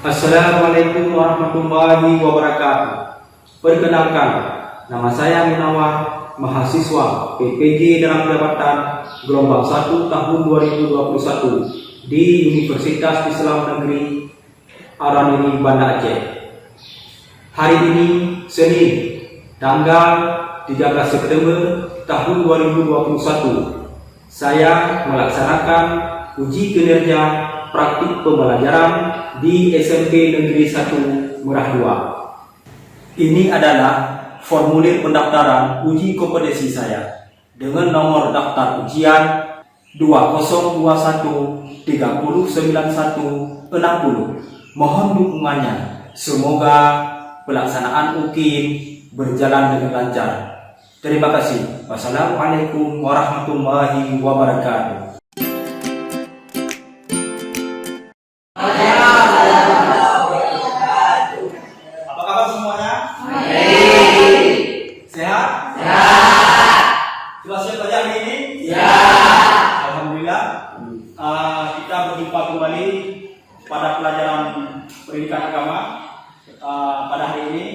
Assalamualaikum warahmatullahi wabarakatuh. Perkenalkan, nama saya Munawar, mahasiswa PPG dalam jabatan gelombang 1 tahun 2021 di Universitas Islam Negeri Araniri, Banda Aceh. Hari ini Senin, tanggal 13 September tahun 2021, saya melaksanakan uji kinerja praktik pembelajaran di SMP Negeri 1 Merah 2. Ini adalah formulir pendaftaran uji kompetensi saya dengan nomor daftar ujian 2021309160. Mohon dukungannya. Semoga pelaksanaan UKIM berjalan dengan lancar. Terima kasih. Wassalamualaikum warahmatullahi wabarakatuh. Sehat? Sehat. Sudah siap belajar hari ini? Ya. Alhamdulillah. Kita berjumpa kembali pada pelajaran pendidikan agama pada hari ini.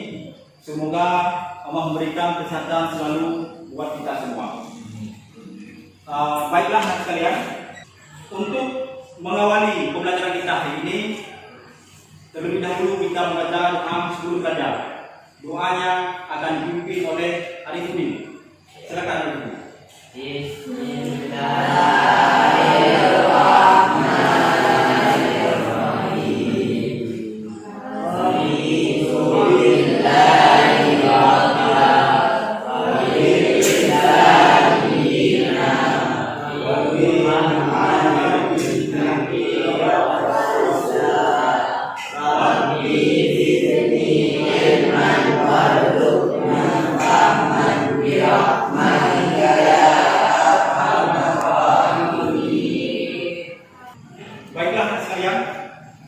Semoga Allah memberikan kesehatan selalu buat kita semua. Baiklah anak sekalian, untuk mengawali pembelajaran kita hari ini, terlebih dahulu kita membaca doa 10 saja. Doanya akan dipimpin oleh Arifudin. Silakan Arifudin. Baiklah anak sekalian,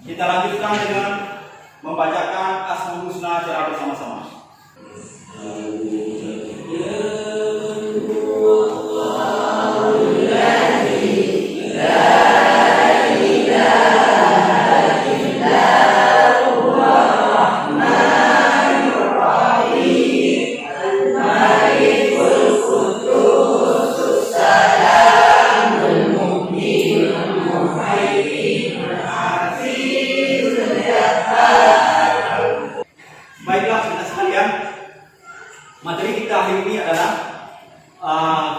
kita lanjutkan dengan membacakan Asmaul Husna secara bersama-sama. Baiklah saudara sekalian, materi kita hari ini adalah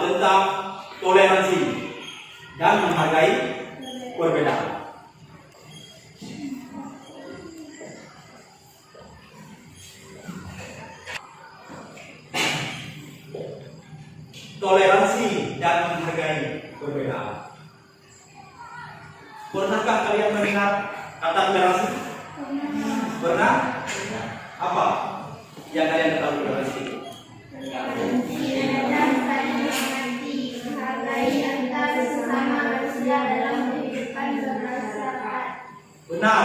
tentang toleransi dan menghargai perbedaan. Toleransi dan menghargai perbedaan. Pernahkah kalian mendengar kata toleransi? Pernah? Apa yang kalian ketahui toleransi? Menghargai antar sesama manusia dalam kehidupan bermasyarakat. Benar,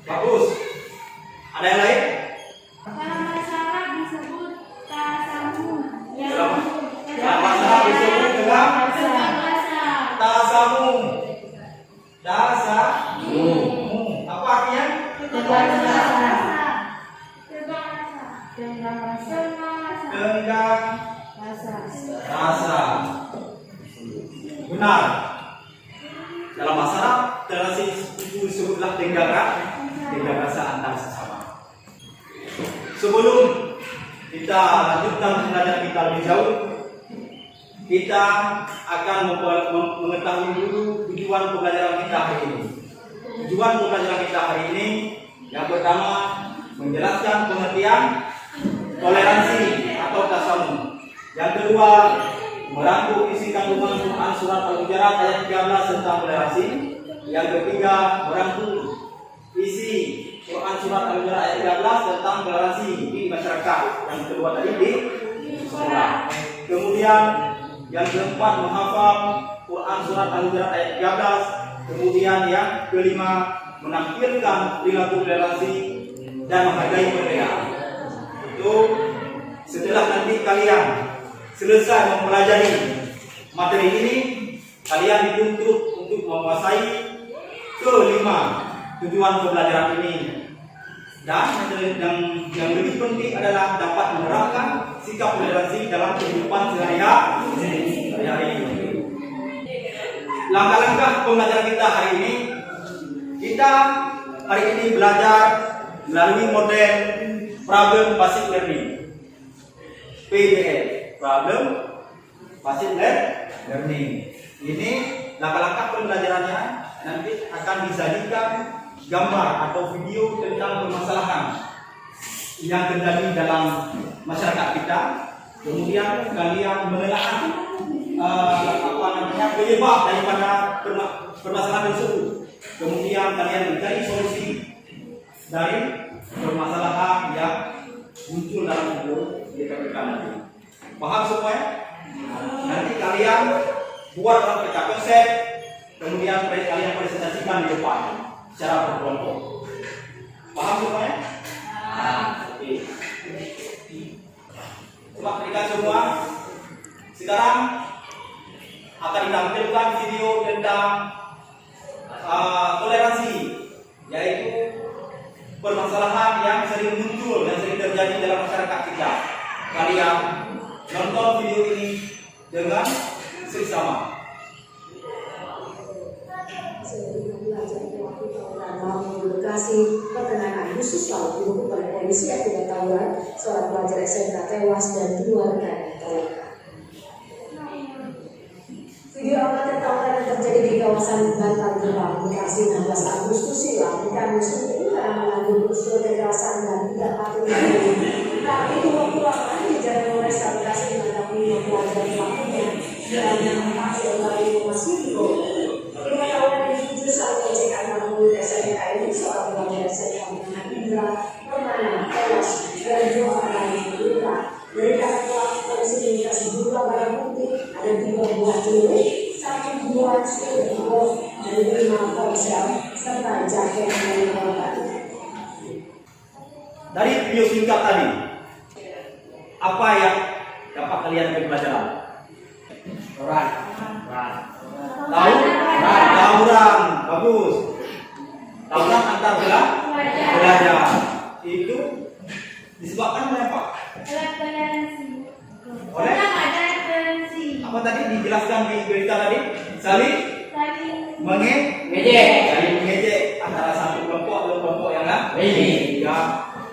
bagus. Ada yang lain? Dalam masyarakat disebut tasamuh. Dalam masyarakat disebut dengan tasamuh. Tasamuh. Apa artinya? Tenggang rasa. Benar. Dalam masyarakat toleransi itu disebutlah tenggang rasa antar sesama. Sebelum kita lanjutkan pembelajaran kita lebih jauh, kita akan mengetahui dulu tujuan pembelajaran kita hari ini. Tujuan pembelajaran kita hari ini yang pertama menjelaskan pengertian toleransi atau tasamuh. Yang kedua, merangkum isi kandungan Quran surat Al-Hujurat ayat 13 tentang toleransi. Yang ketiga, merangkum isi Quran surat Al-Hujurat ayat 13 tentang toleransi di masyarakat. Yang kedua tadi di sekolah. Kemudian yang keempat, menghafal Quran surat Al-Hujurat ayat 13. Kemudian yang kelima, menampilkan perilaku toleransi dan menghargai perbedaan. Itu setelah nanti kalian selesai mempelajari materi ini, kalian dituntut untuk menguasai kelima tujuan pembelajaran ini. Dan yang lebih penting adalah dapat menerapkan sikap toleransi dalam kehidupan sehari-hari. Langkah-langkah pembelajaran kita hari ini, kita hari ini belajar melalui model Problem Basic Learning (PBL), Problem Basic Learning. Ini langkah-langkah pembelajarannya nanti akan disajikan gambar atau video tentang permasalahan yang terjadi dalam masyarakat kita. Kemudian kalian menelaah penyebab daripada permasalahan tersebut. Kemudian kalian mencari solusi dari permasalahan yang muncul dalam video nanti. Paham semuanya? Nanti kalian buat dalam peta konsep, kemudian kalian presentasikan di depan secara berkelompok. Paham semuanya? Oke. Coba berikan semua. Sekarang akan ditampilkan video tentang toleransi, yaitu permasalahan yang sering muncul dan sering terjadi dalam masyarakat kita. Kalian nonton video ini dengan seksama. Lokasi pertengahan khusus laut dibukul oleh polisi akibat tawuran seorang pelajar SMK tewas dan dua rekannya terluka. Video amatir tawuran yang terjadi di kawasan Bantar Gebang, Bekasi 16 Agustus silam kami sendiri karena mengandung unsur kekerasan dan tidak patut dilakukan. Tapi waktu lama di Jalan Polresta Bekasi menangkap 5 pelajar pelakunya dan yang hasil dari Mas Video. Lima tahunan yang diputus saat ojek anak murid SMK ini seorang pelajar SMK dengan Indra Permana tewas dan dua orang lain terluka. Dari kata pelaku polisi menyita sejumlah barang bukti, ada 3 buah celurit, 1 buah stilo dan 5 ponsel serta jaket dari korban. Dari video singkat tadi, apa yang dapat kalian ambil pelajaran? Tawuran, bagus. Tawuran antar belajar itu disebabkan oleh apa? Oleh apa tadi dijelaskan di berita tadi? Saling mengejek antara satu kelompok dan kelompok yang lain. Ya,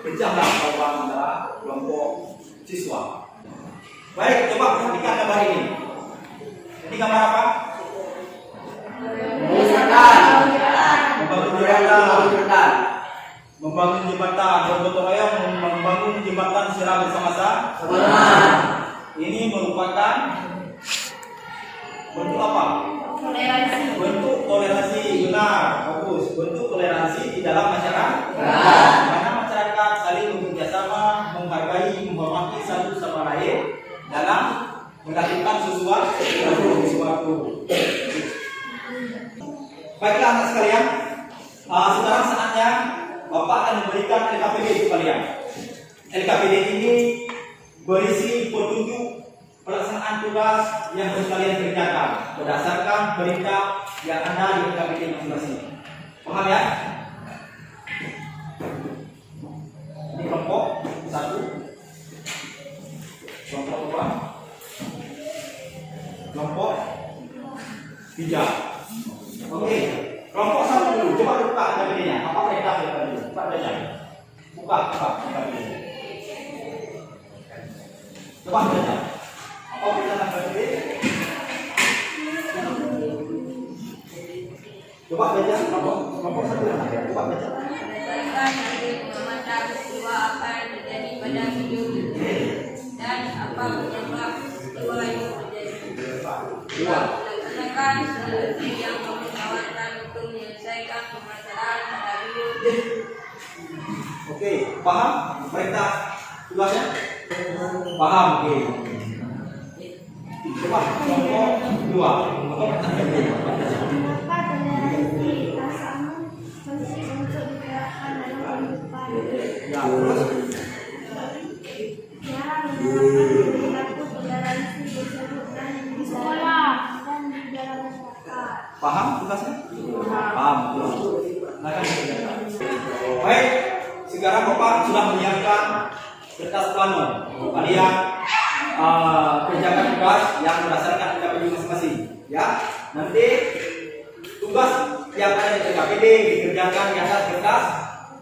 pecahlah kawan antara kelompok siswa. Baik, coba perhatikan gambar ini. Ini gambar apa? Membangun jembatan, bergotong royong membangun jembatan secara bersama-sama. Ini merupakan bentuk apa? Bentuk toleransi, benar, bagus. Bentuk toleransi di dalam masyarakat. Karena masyarakat saling bekerjasama, menghargai, menghormati satu sama lain dalam melakukan sesuatu. Baiklah anak sekalian, sekarang saatnya Bapak akan memberikan LKPD itu kalian. LKPD ini berisi petunjuk pelaksanaan tugas yang harus kalian kerjakan berdasarkan perintah yang ada di LKPD masing-masing. Paham ya? Ini kelompok 1, kelompok 2, kelompok 3. Oke, kelompok 1 dulu. Coba buka LKPD-nya. Apa perintah LKPD? Coba baca. Buka LKPD. Coba baca. Apa perintah LKPD? Coba baca kelompok 1. Coba baca. Berdasarkan hasil pengamatan peristiwa apa yang terjadi pada video ini dan apa penyebab peristiwa itu terjadi. Melaksanakan strategi yang kamu tawarkan untuk menyelesaikan permasalahan pada video. Oke, paham perintah tugasnya? Paham, oke. Coba kelompok 2. Apa perintah LKPD? Mengapa toleransi rasamu penting untuk diterapkan dalam kehidupan? Ya, terus Ya, menerapkan perilaku toleransi disebutkan di sekolah dan di dalam masyarakat. paham tugasnya? Paham. Silakan. planon. Kalian kerjakan tugas yang berdasarkan KPD masing-masing. Ya, nanti tugas yang ada di KPD dikerjakan di atas kertas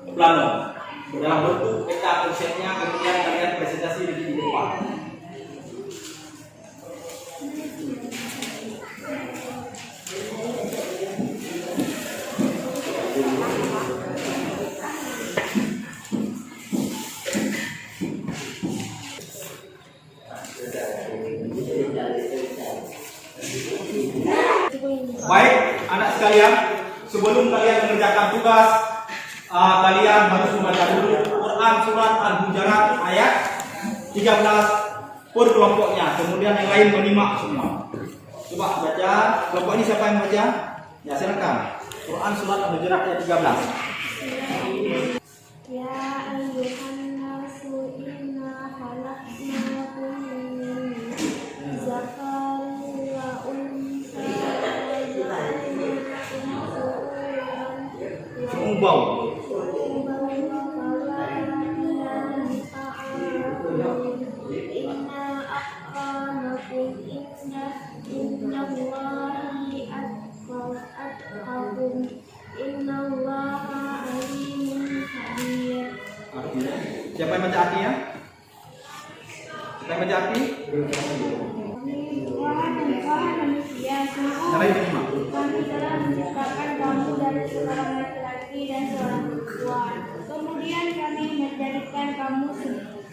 planon dalam bentuk peta konsepnya, kemudian kalian presentasi di depan. Baik, anak sekalian, sebelum kalian mengerjakan tugas, kalian harus membaca dulu Quran surat Al-Hujurat ayat 13 per kelompoknya. Kemudian yang lain menyimak semua. Coba baca. Kelompok ini siapa yang baca? Ya, silakan. Quran surat Al-Hujurat ayat 13. Ya ayyuhan nasu inna khalaqnakum min zakarin wa unsa wa ja'alnakum shu'uban Bau. inna akramakum innallahi atqakum innallaha alimun khabir. Artinya, siapa yang baca artinya? Siapa yang baca arti? Wahai manusia, Yang lain menyimak. kami telah menciptakan kamu dari seorang laki-laki dan seorang perempuan. Kemudian kami menjadikan kamu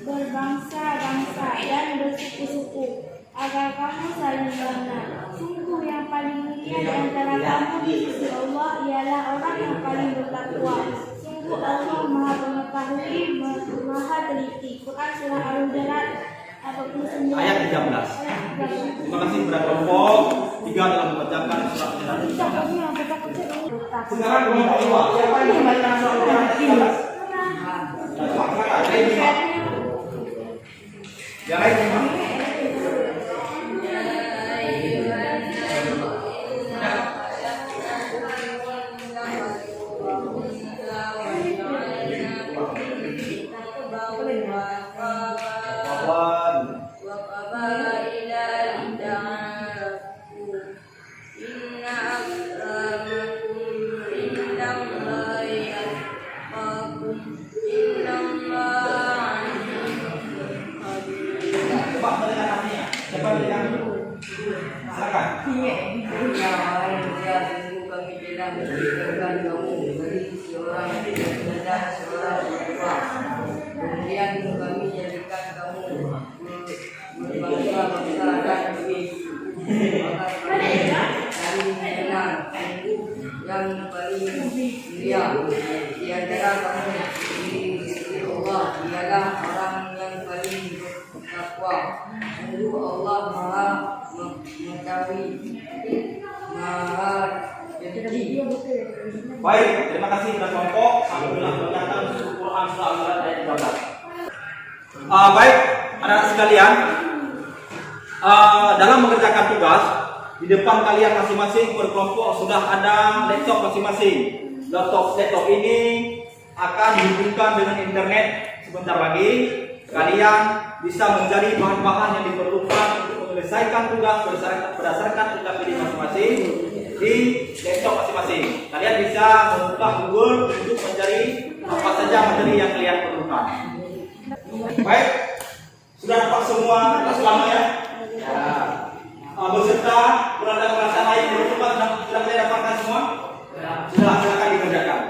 berbangsa-bangsa dan bersuku-suku agar kamu saling mengenal. Sungguh yang paling mulia di antara kamu di sisi Allah ialah orang yang paling bertakwa. Sungguh Allah Maha Mengetahui, Maha Teliti. Quran surah Al-Hujurat 49 Ayat 13. Terima kasih kepada kelompok 3 dalam membacakan surat Al-Hujurat. Sekarang kelompok 2, siapa yang membacakan surat Al-Hujurat ayat 13? Coba, silakan. Yang lain menyimak. Kemudian kami jadikan kamu berbangsa-bangsa dan yang paling mulia di antara kamu di sisi Allah ialah orang yang paling bertakwa. Sungguh Allah Maha Mengetahui, Maha Teliti. Baik, terima kasih kepada kelompok alhamdulillah membacakan Quran surah Al-Hujurat ayat 13. Baik, anak-anak sekalian, dalam mengerjakan tugas di depan kalian masing-masing berkelompok sudah ada laptop masing-masing. Laptop ini akan dihubungkan dengan internet sebentar lagi. Kalian bisa mencari bahan-bahan yang diperlukan untuk menyelesaikan tugas berdasarkan UKPD masing-masing di laptop masing-masing. Kalian bisa membuka Google untuk mencari apa saja materi yang kalian perlukan. Baik, sudah dapat semua selama ya? Beserta peralatan lain yang sudah saya dapatkan semua. Sudah, silakan dikerjakan.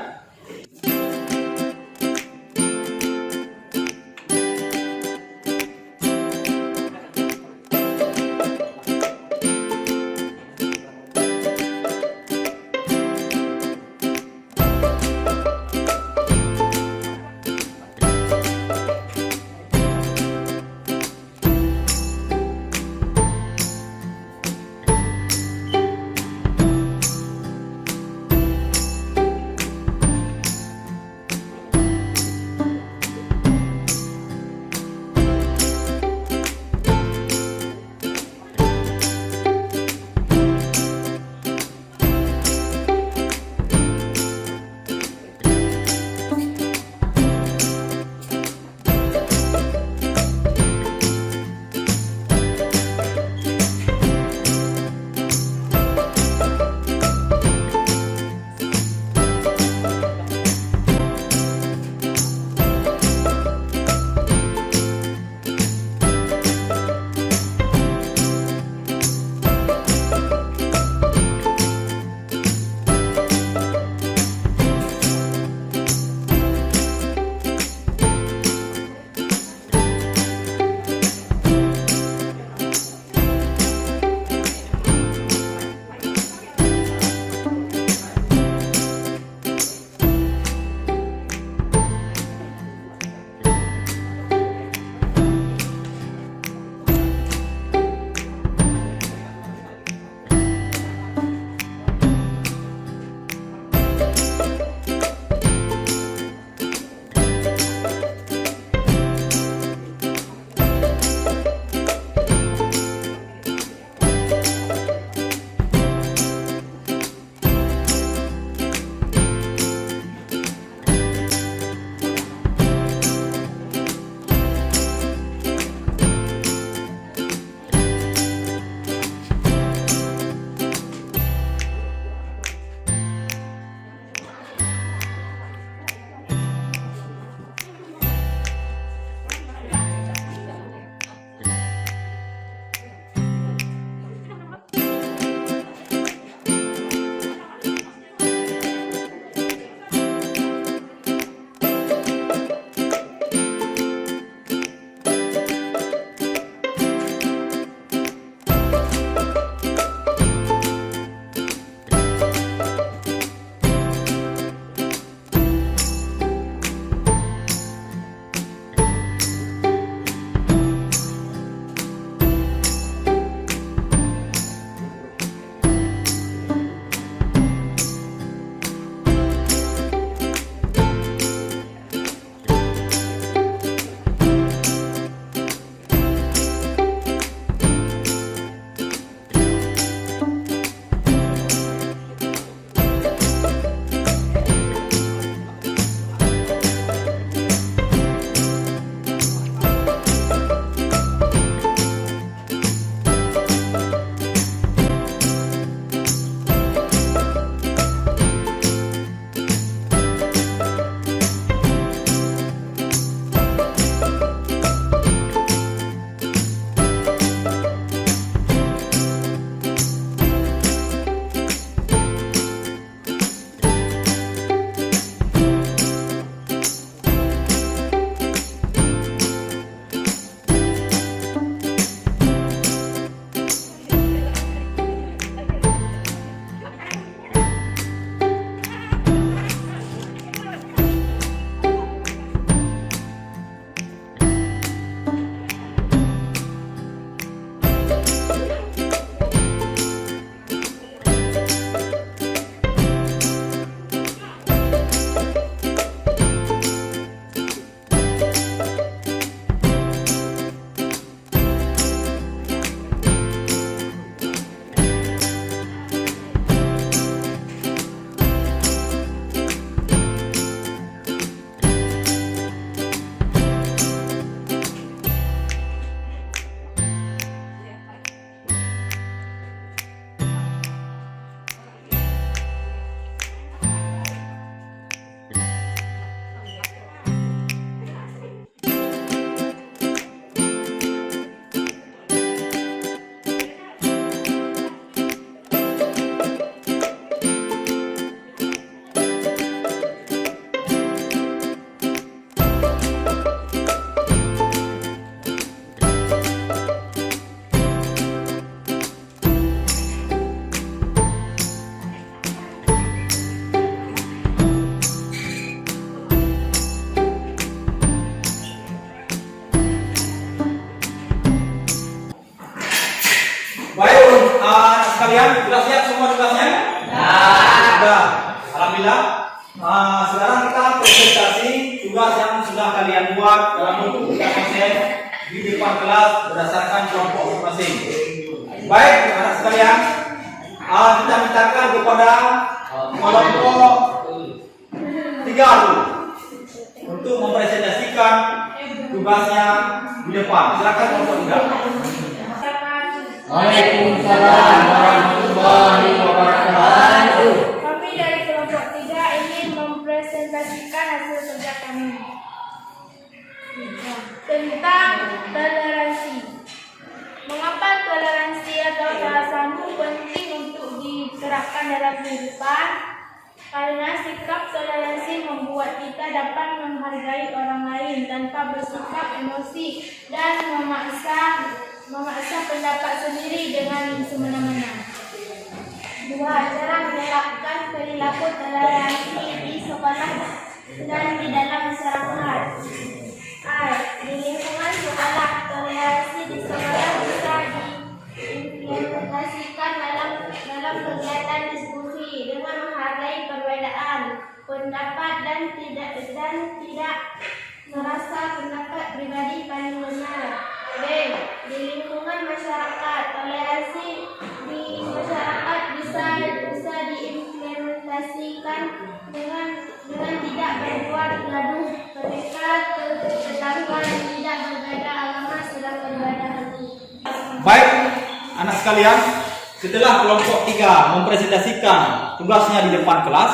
sekalian, sudah siap semua tugasnya? Sudah. Alhamdulillah. Sekarang kita presentasi tugas yang sudah kalian buat dalam bentuk konsen di depan kelas berdasarkan kelompok masing-masing. Baik, anak sekalian, kita mintakan kepada kelompok 3 dulu untuk mempresentasikan tugasnya di depan. Silakan kelompok 3. Waalaikumsalam warahmatullahi wabarakatuh. Kami dari kelompok 3 ingin mempresentasikan hasil kerja kami tentang toleransi. Mengapa toleransi atau tasamuh penting untuk diterapkan dalam kehidupan? Karena sikap toleransi membuat kita dapat menghargai orang lain tanpa bersikap emosi dan memaksa pendapat sendiri dengan semena-mena. 2. Cara menerapkan perilaku toleransi di sekolah dan di dalam masyarakat. Di lingkungan sekolah, toleransi di sekolah bisa diimplementasikan dalam kegiatan diskusi dengan menghargai perbedaan pendapat dan tidak merasa pendapat pribadi paling benar. B. Di lingkungan masyarakat, toleransi di masyarakat bisa diimplementasikan dengan tidak berbuat gaduh ketika tetangga tidak berbeda agama sedang berbeda hati. Baik, anak sekalian, setelah kelompok 3 mempresentasikan tugasnya di depan kelas,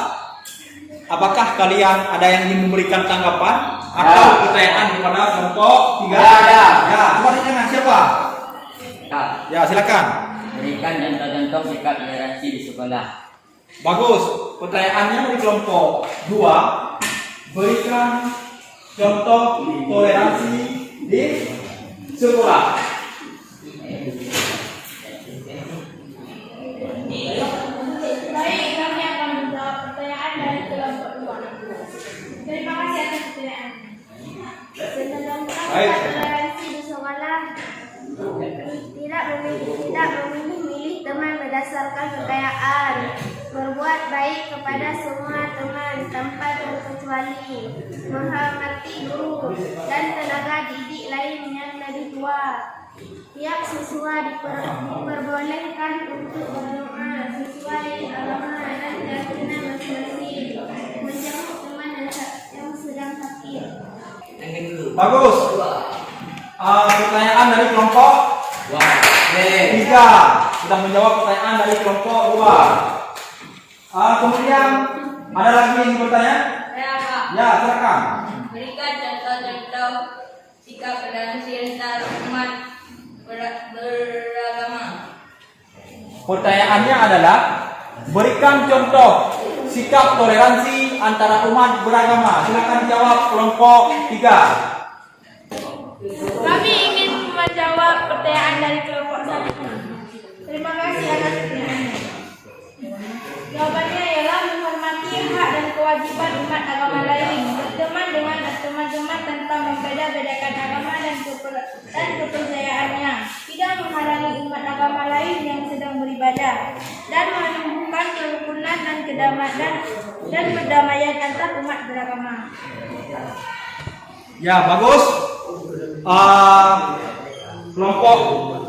apakah kalian ada yang ingin memberikan tanggapan atau pertanyaan kepada kelompok 3? Ada. Ya, coba ditanya siapa? Ya, silakan. Berikan contoh-contoh sikap toleransi di sekolah. Bagus. Pertanyaannya dari kelompok 2, berikan contoh toleransi di sekolah. Baik, kami akan menjawab pertanyaan dari kelompok 2. Terima kasih atas pertanyaan. Tentang Baik. toleransi di sekolah, tidak memilih teman berdasarkan kekayaan, berbuat baik kepada semua teman tanpa terkecuali, menghormati guru dan tenaga didik lain yang lebih tua. Tiap siswa diperbolehkan untuk berdoa sesuai agama dan keyakinan masing-masing, menjenguk teman yang sedang sakit. Bagus. Pertanyaan dari kelompok 3 sudah menjawab pertanyaan dari kelompok 2. Kemudian ada lagi yang bertanya? Saya Pak. Ya, silakan. Berikan contoh-contoh sikap toleransi antar umat beragama. Pertanyaannya adalah berikan contoh sikap toleransi antara umat beragama. Silakan jawab kelompok 3. Kami ingin menjawab pertanyaan dari kelompok 1. Terima kasih atas pertanyaannya. Jawabannya ialah menghormati hak dan kewajiban umat agama lain, berteman dengan teman-teman tanpa membeda-bedakan agama dan kepercayaannya, tidak menghalangi umat agama lain yang sedang beribadah, dan menumbuhkan kerukunan dan perdamaian antar umat beragama. Ya, bagus. Kelompok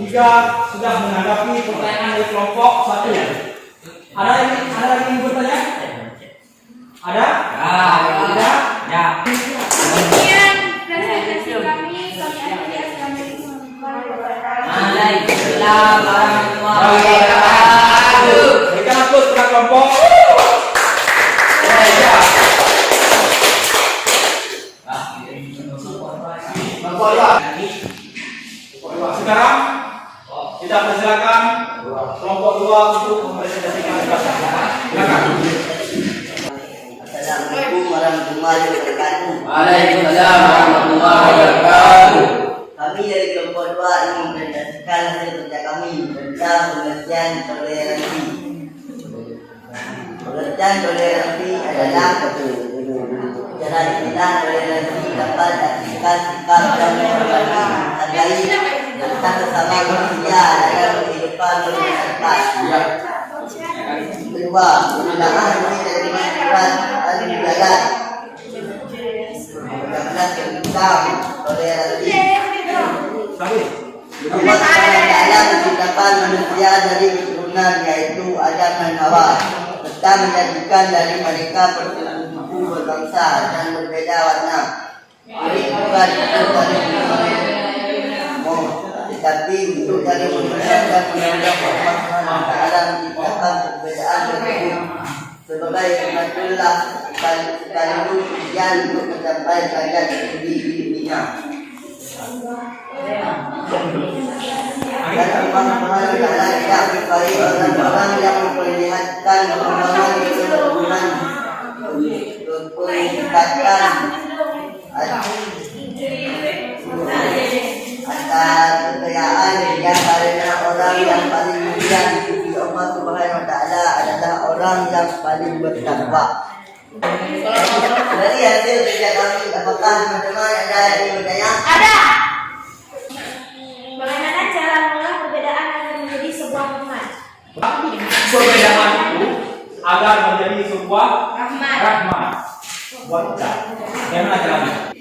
3 sudah menanggapi pertanyaan dari kelompok 1. Ada lagi yang bertanya? Ada? Ada? Ya. Sekian presentasi kami akhiri. Assalamualaikum warahmatullahi wabarakatuh. Waalaikumsalam warahmatullahi wabarakatuh. Berikan aplaus kepada kelompok. Sekarang kita persilakan kelompok 2 untuk mempresentasikan tugasnya. Silakan. Assalamualaikum warahmatullahi wabarakatuh. Waalaikumsalam warahmatullahi wabarakatuh. Kami dari kelompok 2 ingin mempresentasikan hasil kerja kami tentang pengertian toleransi. Pengertian toleransi adalah cara istilah toleransi dapat diartikan sikap dan menghormati, menghargai tentang sesama manusia dalam kehidupan depan bermasyarakat. Iya. Kedua, penggunaan menjadi surat al-jalan. Benar-benar tentang toleransi. Allah Ta'ala menciptakan manusia dari keturunan yaitu Adam dan Hawa, serta menjadikan dari mereka bersuku berbangsa dan berbeda warna. Ini bukan tetapi untuk dari manusia dan manusia Allah Ta'ala menciptakan perbedaan tersebut sebagai rahmatullah sekaligus ujian untuk mencapai derajat tinggi di dunia. Dan Allah Subhanahu wa Ta'ala tidak menyukai orang-orang yang memperlihatkan perkembangan keturunan, memperlihatkan atas kekayaan yang karena orang yang paling mulia di sisi Allah Subhanahu wa Ta'ala adalah orang yang paling bertakwa. Dari hasil kerja kami, apakah teman-teman ada yang bertanya? Ada. Bagaimana cara mengolah perbedaan agar menjadi sebuah rahmat? Perbedaan itu agar menjadi sebuah rahmat. Buat kita. Bagaimana caranya?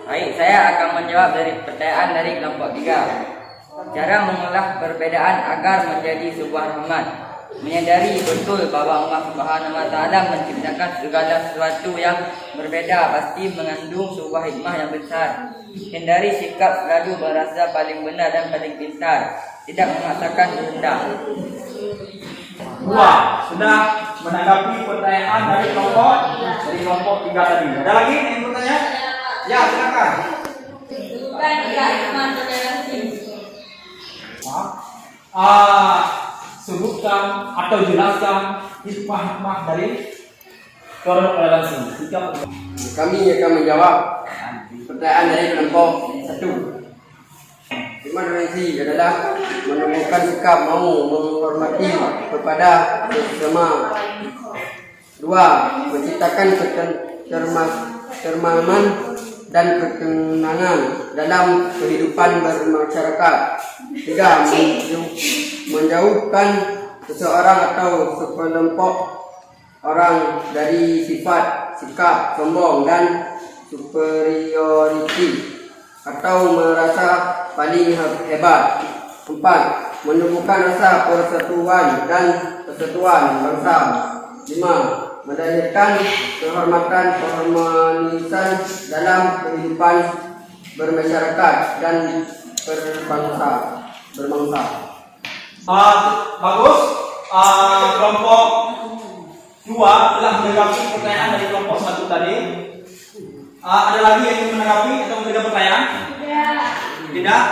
Baik, saya akan menjawab dari pertanyaan dari kelompok 3. Cara mengolah perbedaan agar menjadi sebuah rahmat. Menyadari betul bahwa Allah Subhanahu wa Ta'ala menciptakan segala sesuatu yang berbeda pasti mengandung sebuah hikmah yang besar. Hindari sikap selalu merasa paling benar dan paling pintar, tidak memaksakan kehendak. Wah, sudah menanggapi pertanyaan dari kelompok 3 tadi. Ada lagi yang bertanya? Ya, silakan. Bukan hikmah toleransi. Sebutkan atau jelaskan hikmah-hikmah dari toleransi. Kami akan menjawab pertanyaan dari kelompok 1. Hikmah toleransi adalah menemukan sikap mau menghormati kepada sesama. 2. Menciptakan ketermaman dan ketenangan dalam kehidupan bermasyarakat. 3. Menjauhkan seseorang atau sekelompok orang dari sifat, sikap, sombong dan superiority atau merasa paling hebat. 4. Menumbuhkan rasa persatuan dan persatuan bangsa. 5. Mendahulukan kehormatan keharmonisan dalam kehidupan bermasyarakat dan berbangsa. Bagus. Kelompok 2 telah menanggapi pertanyaan dari kelompok 1 tadi. Ada lagi yang ingin menanggapi atau memberikan pertanyaan? Tidak.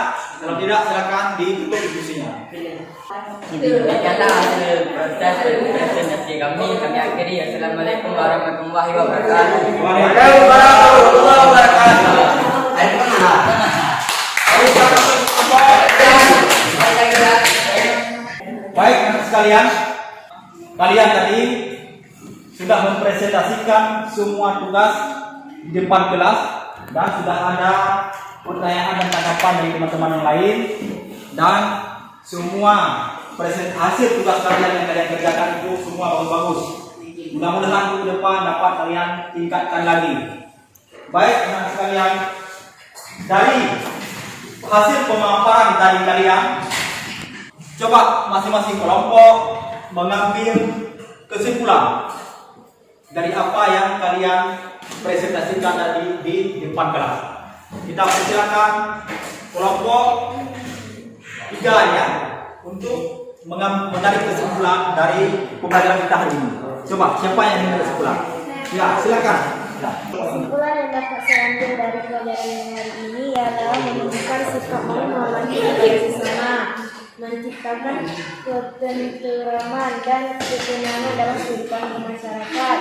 Kalau tidak, silakan ditutup diskusinya. Demikianlah hasil proses presentasi kami akhiri. Assalamualaikum warahmatullahi wabarakatuh. Waalaikumsalam warahmatullahi wabarakatuh. Baik, anak sekalian, kalian tadi sudah mempresentasikan semua tugas di depan kelas dan sudah ada pertanyaan dan tanggapan dari teman-teman yang lain, dan semua hasil tugas kalian yang kalian kerjakan itu semua bagus-bagus. Mudah-mudahan ke depan dapat kalian tingkatkan lagi. Baik, anak sekalian, dari hasil pemaparan dari kalian, coba masing-masing kelompok mengambil kesimpulan dari apa yang kalian presentasikan tadi di depan kelas. Kita persilakan kelompok 3 ya untuk menarik kesimpulan dari pembelajaran kita hari ini. Coba siapa yang ingin kesimpulan? Ya, silakan. Kesimpulan yang dapat saya ambil dari pelajaran hari ini adalah menunjukkan sikap mau menghormati sesama, menciptakan ketenteraman dan ketenangan dalam kehidupan masyarakat,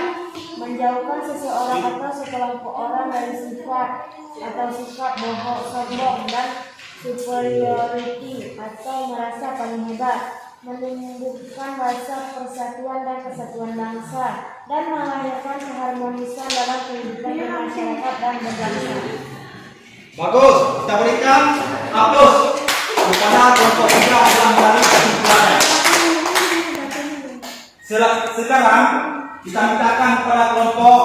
menjauhkan seseorang atau sekelompok orang dari sifat atau sikap bohong, sombong dan superiority atau merasa paling hebat, menumbuhkan rasa persatuan dan kesatuan bangsa, dan melahirkan keharmonisan dalam kehidupan masyarakat dan berbangsa. Bagus, kita berikan aplaus. kepada kelompok 3 dalam menarik kesimpulannya. Sekarang kita mintakan kepada kelompok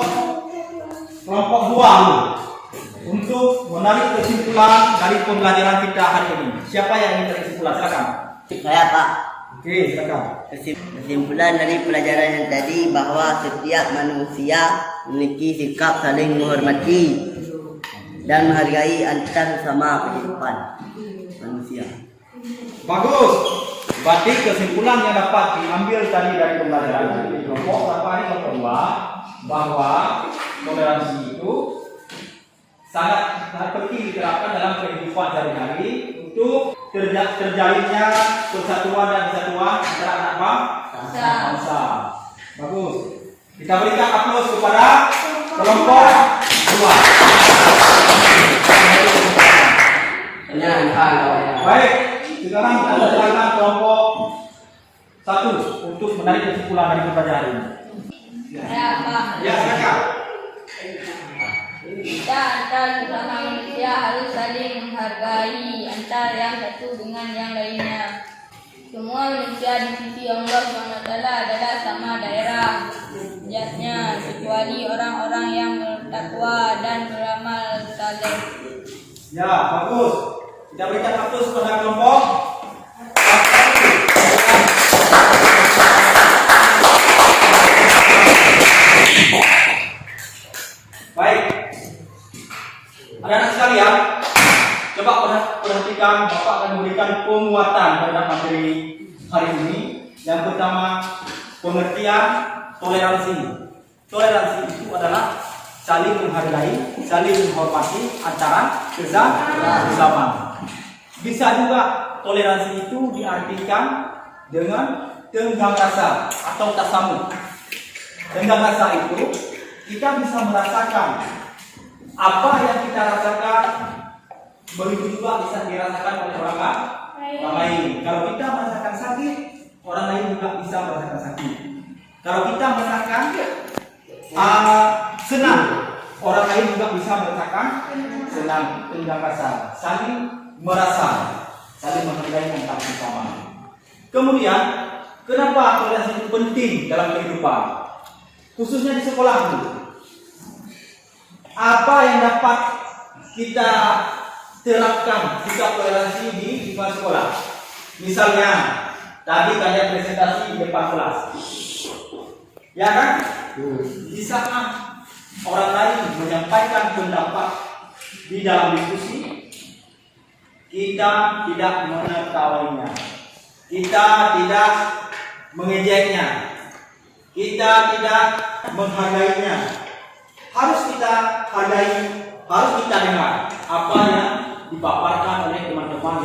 2 untuk menarik kesimpulan dari pembelajaran kita hari ini. Siapa yang ingin tarik kesimpulan? Silakan. Saya Pak. Oke, silakan. Kesimpulan dari pelajaran yang tadi bahwa setiap manusia memiliki sikap saling menghormati dan menghargai antar sesama kehidupan manusia. Bagus. Berarti kesimpulan yang dapat diambil tadi dari pembelajaran dari kelompok berapa ini kelompok 2 bahwa toleransi itu sangat penting diterapkan dalam kehidupan sehari-hari untuk terjalinnya persatuan dan kesatuan antara anak bangsa. Bagus. Kita berikan aplaus kepada kelompok 2. Baik, sekarang kita silakan kelompok 1 untuk menarik kesimpulan dari pembelajaran ini. Saya Pak. Ya, silakan. Kita antar sesama manusia harus saling menghargai antara yang satu dengan yang lainnya. Semua manusia di sisi Allah SWT adalah sama daerah derajatnya kecuali orang-orang yang bertakwa dan beramal saleh. Ya, bagus. Kita berikan aplaus kepada kelompok. Baik. Anak-anak sekalian, coba perhatikan, Bapak akan memberikan penguatan terhadap materi hari ini. Yang pertama, pengertian toleransi. Toleransi itu adalah saling menghargai, saling menghormati antara sesama. Bisa juga toleransi itu diartikan dengan tenggang rasa atau tasamuh. Tenggang rasa itu kita bisa merasakan apa yang kita rasakan, begitu juga bisa dirasakan oleh orang lain. Kalau kita merasakan sakit, orang lain juga bisa merasakan sakit. Kalau kita merasakan senang, orang lain juga bisa merasakan senang. Tenggang rasa, saling merasa, saling menghargai antar sesama. Kemudian, kenapa toleransi itu penting dalam kehidupan, khususnya di sekolah itu? Apa yang dapat kita terapkan sikap toleransi di lingkungan sekolah? Misalnya, tadi kalian presentasi di depan kelas, ya kan? Di saat orang lain menyampaikan pendapat di dalam diskusi, kita tidak mengetahuinya, kita tidak mengejeknya, kita tidak menghargainya. Harus kita hargai, harus kita dengar apa yang dipaparkan oleh teman-teman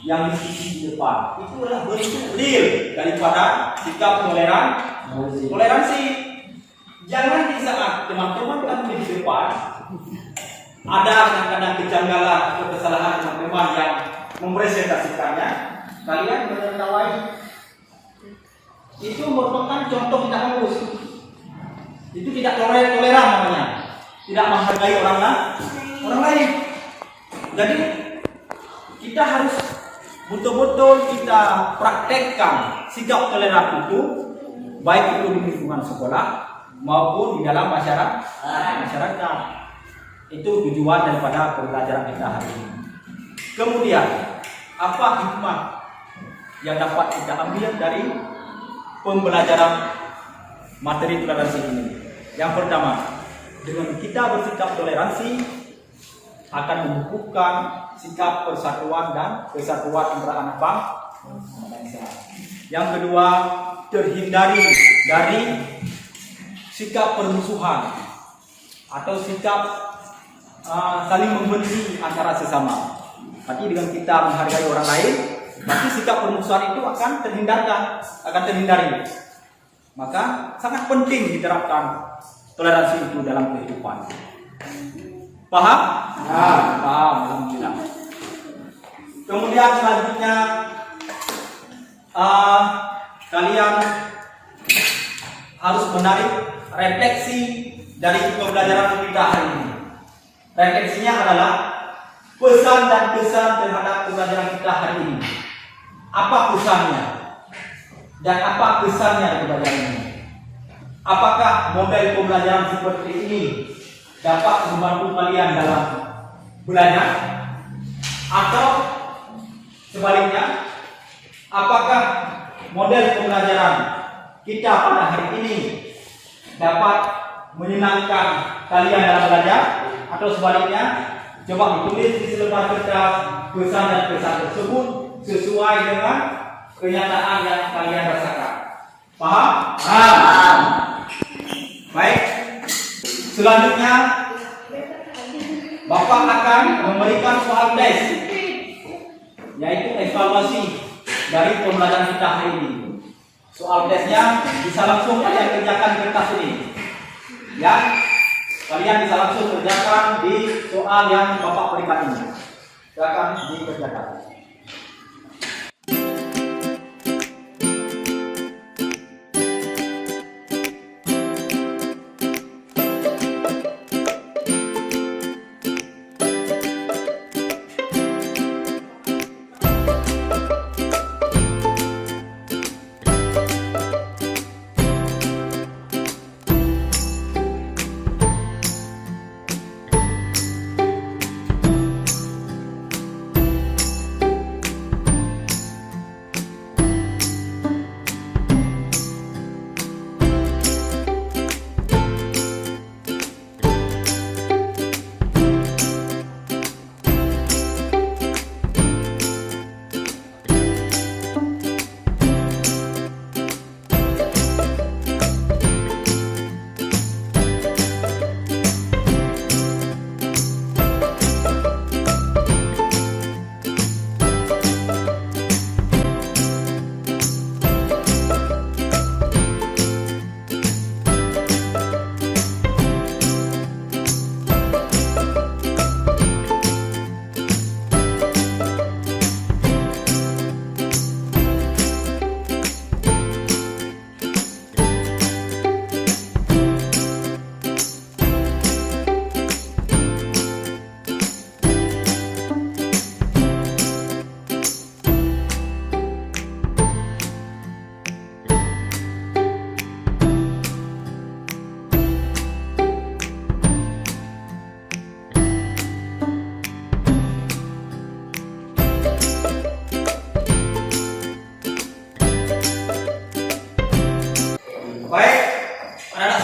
yang di sisi depan. Itu adalah bentuk real daripada sikap toleransi. Jangan di saat teman-teman tampil di depan, ada kadang-kadang kejanggalan atau kesalahan teman-teman yang mempresentasikannya, kalian menertawai. Itu merupakan contoh tidak bagus. Itu tidak toleran namanya, tidak menghargai orang lain. Jadi kita harus betul-betul kita praktekkan sikap toleran itu, baik itu di lingkungan sekolah maupun di dalam masyarakat. Itu tujuan daripada pembelajaran kita hari ini. Kemudian, apa hikmah yang dapat kita ambil dari pembelajaran materi toleransi ini? Yang pertama, dengan kita bersikap toleransi akan menumbuhkan sikap persatuan dan kesatuan antara anak bangsa. Yang kedua, terhindari dari sikap permusuhan atau sikap saling membenci antara sesama. Tapi dengan kita menghargai orang lain, maka sikap permusuhan itu akan terhindari. Maka sangat penting diterapkan toleransi itu dalam kehidupan. Paham? Paham. Alhamdulillah. Kemudian selanjutnya kalian harus menarik refleksi dari pembelajaran kita hari ini. Refleksinya adalah pesan dan kesan terhadap pembelajaran kita hari ini. Apa pesannya? Dan apa kesannya dari pembelajaran ini? Apakah model pembelajaran seperti ini dapat membantu kalian dalam belajar? Atau sebaliknya, apakah model pembelajaran kita pada hari ini dapat menyenangkan kalian dalam belajar? Atau sebaliknya, coba ditulis di selebar kertas pesan dan kesan tersebut sesuai dengan kenyataan yang kalian rasakan. Paham? Paham. Baik. Selanjutnya, Bapak akan memberikan soal tes, yaitu evaluasi dari pembelajaran kita hari ini. Soal tesnya bisa langsung kalian kerjakan kertas ini. Ya, kalian bisa langsung kerjakan di soal yang Bapak berikan ini. Silakan dikerjakan.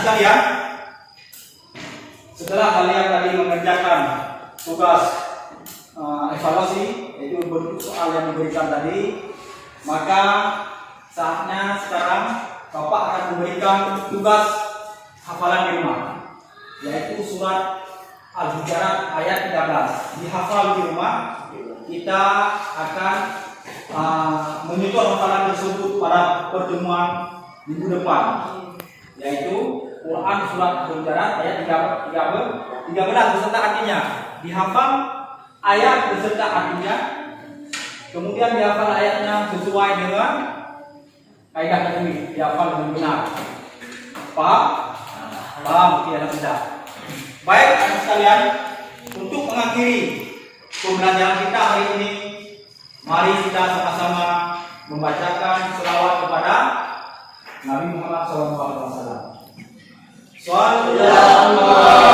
Sekalian, setelah kalian tadi mengerjakan tugas evaluasi, yaitu bentuk soal yang diberikan tadi, maka saatnya sekarang Bapak akan memberikan tugas hafalan di rumah, yaitu surat Al-Hujurat ayat 13. Dihafal di rumah. Kita akan menyetor hafalan tersebut pada pertemuan minggu depan, yaitu Quran surat Al-Hujurat ayat 13 beserta artinya. Dihafal ayat beserta artinya, kemudian dihafal ayatnya sesuai dengan kaidah tajwid, dihafal dengan benar. Paham? Paham, tidak mudah. Baik, anak sekalian, untuk mengakhiri pembelajaran kita hari ini, mari kita sama-sama membacakan selawat kepada Nabi Muhammad SAW. Sallallahu